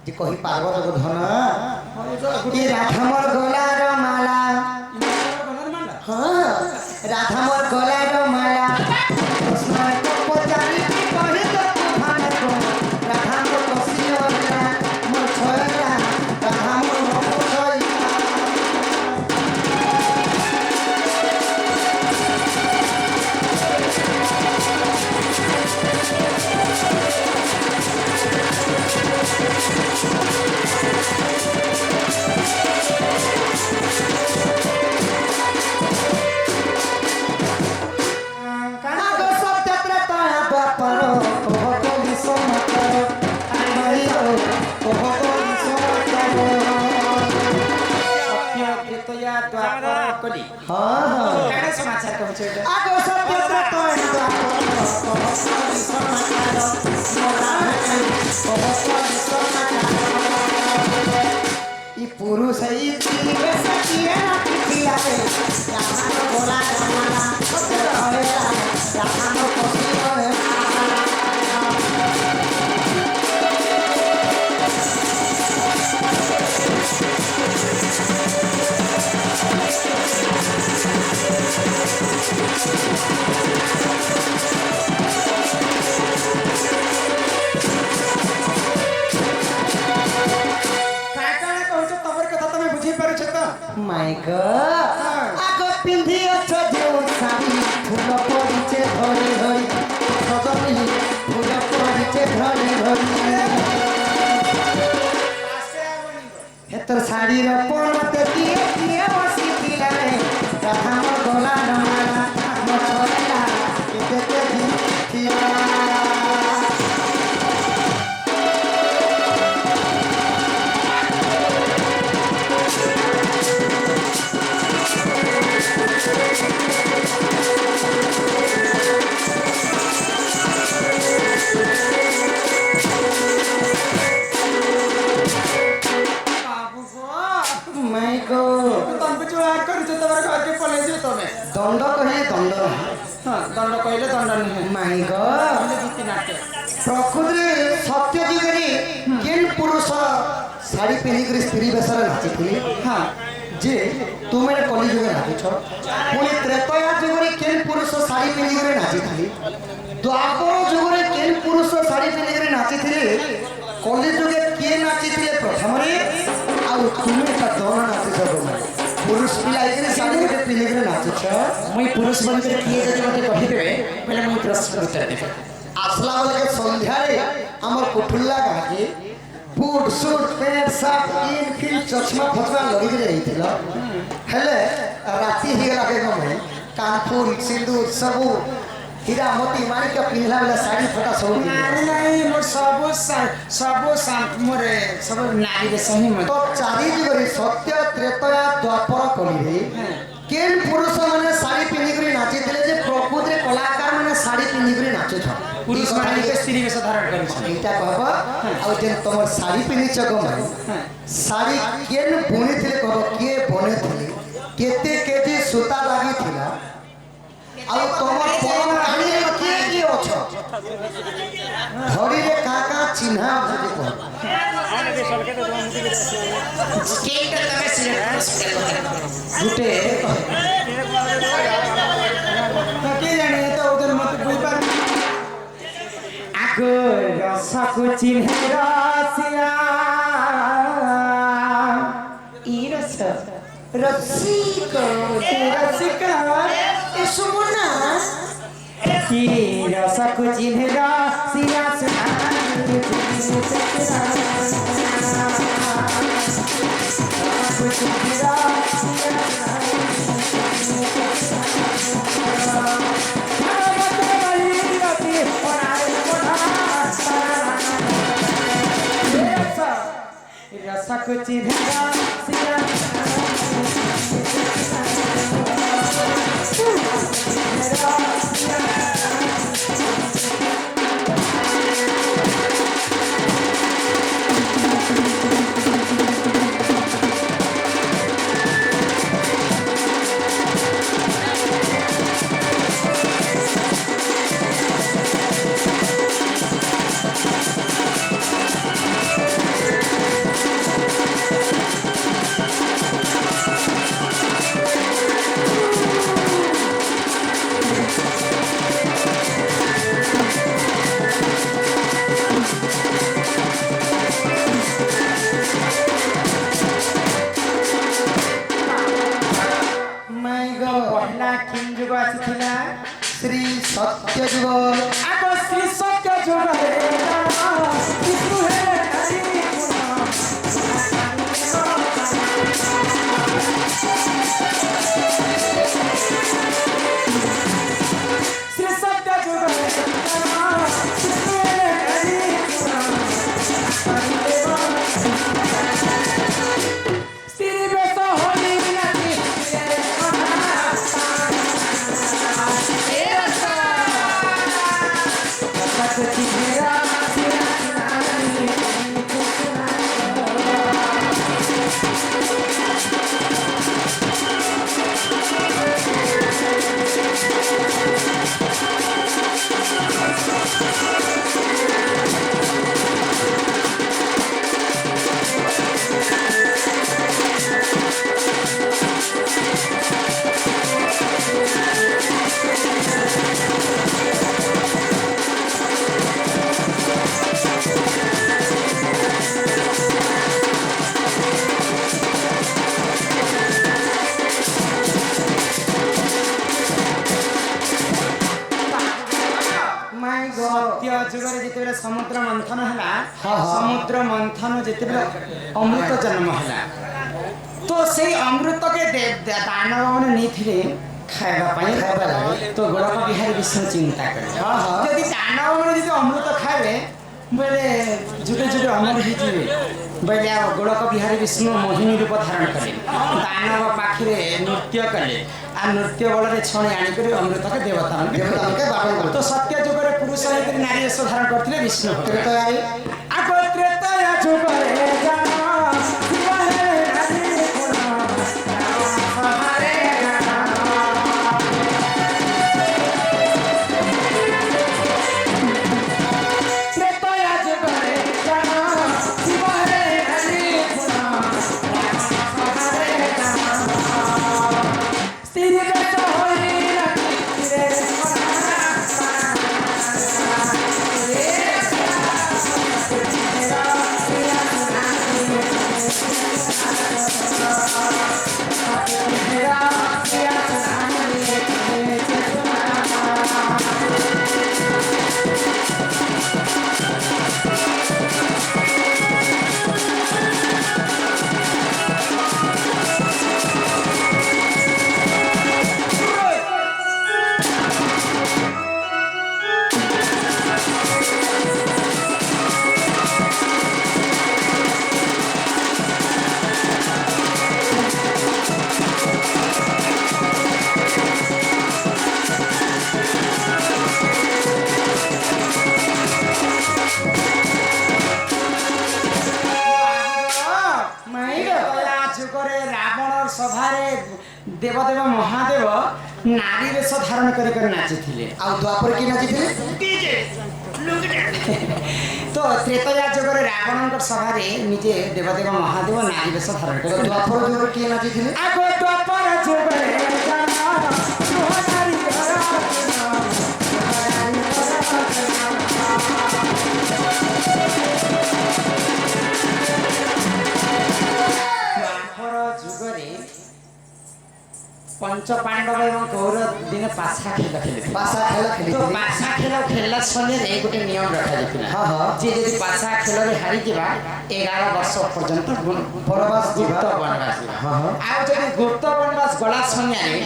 যে কহি পার্বত গো ধন কি রাধামর গলার মালা হ্যাঁ রাধামর গলার মালা কৃষ্ণর পচারি কহি তো ধন গো রাধামর কসিয়লা মোর ছয়লা রাধামর ছয়লা पुरुष My God, आगो पिंधी अच्छा जो साड़ी फूल पड़ीचे भरी भरी सजनी फूल पड़ीचे भरी भरी हेतर साड़ी रो पणते किए बसी दिला रे राधा मोर गला नमाला मोर छोला केते दिया दंड कहे दंड दंड कहले दंड नहीं माई प्रकृति सत्य जुगे केन पुरुष शाढ़ी पिंधिक स्त्री बेस नाची हाँ जे तुम कली जुगे नाच पुणी त्रेतया जुगे केन पुरुष शाढ़ी पिंधिक नाची द्वापर जुगे केन पुरुष शाढ़ी पिंधिक नाची कली जुगे किए नाची प्रथम तुम्हें दन नाच पुरुष पिला साड़ी गोटे पिंधिक नाचुछ मुई पुरुष बन किए मत कहीदेवे बोले मुई प्रश्न उत्तर देवे आसला बेले संध्या आमर कुठुल्ला गाँ के बुट सुट पैंट सार्ट इन फिल चश्मा फचमा लगिक हेले राति होगला के गमे कानफुल सिंदूर सबू हीरा मोती माणिक पिंधला बेले साड़ी फटा सब नहीं मोर सब सब मोर सब नारी रे सही मत तो चारि जुगरे सत्य त्रेतया द्वापर कली केन पुरुष माने साड़ी पिंधिकरी नाची थिले जे प्रकृति कलाकार माने साड़ी पिंधिकरी नाचु छ पुरुष माने के स्त्री वेश धारण करि छ एटा कहब आ जे तमर साड़ी पिंधि छ गमाई साड़ी केन बुनी थिले कहब के बने थिले केते केजी सूता लागि थिला आ तमर परम कानी के अछ धड़ी रे काका चिन्हा जे को केटा तमे सिरियस गुटे के जाने तो उधर मत कोई पर आगो रसा को चिन्हे रसिया ई रस रसिका ए सुमना की रसा को चिन्हे रसिया सुना रसा को चिन्हेगा সত্য যুগল আগ শ্রী সত্য যুগরে বিষ্ণু হে নারী শ্রী সত্য যুগরে বিষ্ণু হে নারী শ্রী বেশ হরি নারী সত্য যুগরে যেতবে সমুদ্র মন্থন হেলা সমুদ্র মন্থন যেতবে অমৃত জন্ম হেলা তো সেই অমৃতকে দানব মানে নিয়ে খাইবা তো গোলক বিহারী বিষ্ণু চিন্তা করে যদি দানব মানে যদি অমৃত খাইবে বেলে যুগে যুগে অমর হয়ে যাবে বেলে গোলক বিহারী বিষ্ণু মোহিনী রূপ ধারণ কলে দানব পাখে নৃত্য কলে আর নৃত্য বলরে ছড়ে আনিকি অমৃতকে দেবতা তো সত্য যুগরে পুরুষ হয়ে নারী বেশ ধারণ করলে বিষ্ণু ত্রেতয়ারে আগ ত্রেতয়া যুগরে সভারে দেবদেব মহাদেব নারী বেশ ধারণ করে নাচিলে দ্বাপর কি নাচিলে তো ত্রেতয়া যুগরে রাবণଙ୍କ সভারে নিজে দেবদেব মহাদেব নারী বেশ ধারণ করে দ্বাপর যুগরে কি নাচিলে আগ দ্বাপর যুগরে যুগরে पंच पांडव एवं कौरव दिन पासा खेल खेले तो पासा खेल खेलला समय रे गोटे नियम रखा जाइतिला जे जदि पासा खेल रे हारि जिबा 11 वर्ष पर्यंत वनवास गुप्त वनवास आ जदि गुप्त वनवास गला समय रे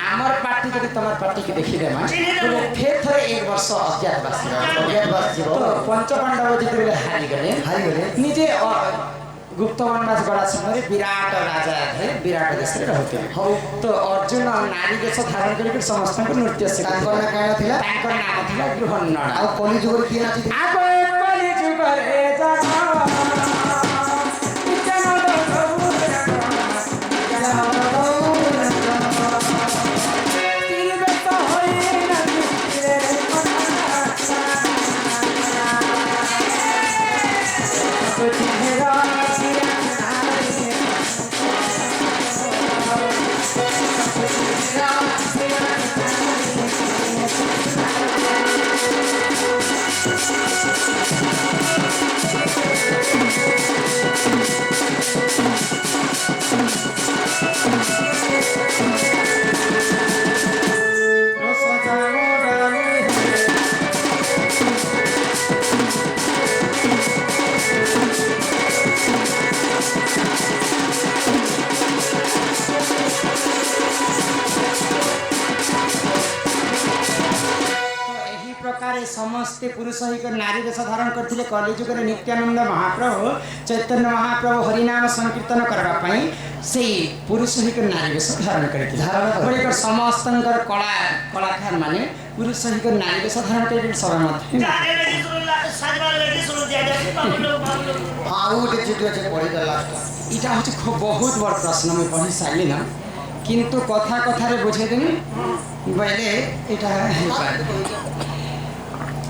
हमर पार्टी जदि तमर पार्टी के देखि देमा तो फेर थरे 1 वर्ष अज्ञातवास तो पंच पांडव जदि हारि गले निजे गुप्त वनवास गला समय विराट राजा थे विराट देश रे रहते तो अर्जुन नारी देश धारण करके समस्त को नृत्य सिखाकर ना कहला थिला ताकर नाम थिला गृहण्णा आ कली जुगर की नाची आ कली जुगर ए जाना ସମସ୍ତେ ପୁରୁଷ ହେଇକରି ନାରୀ ବେଶ ଧାରଣ କରିଥିଲେ କଲିଯୁଗରେ ନିତ୍ୟାନନ୍ଦ ମହାପ୍ରଭୁ ଚୈତନ୍ୟ ମହାପ୍ରଭୁ ହରିନାମ ସଂକୀର୍ତ୍ତନ କରିବା ପାଇଁ ସେଇ ପୁରୁଷ ହେଇକରି ନାରୀ ବେଶ ଧାରଣ କରିଥିଲେ ବଳିକର ସମସ୍ତଙ୍କର କଳାକାର ମାନେ ପୁରୁଷ ହେଇକରି ନାରୀ ବେଶ ଧାରଣ କରି ସଭା ମଧ୍ୟ ଆଉ ଗୋଟେ ଚିଠି ଅଛି ପଢିଦେଲା এটা হচ্ছে খুব বহুত বড় প্রশ্ন আমি পড়ি সাইলি না কিন্তু কথা কথারে বুঝাইদেমি বলে এটা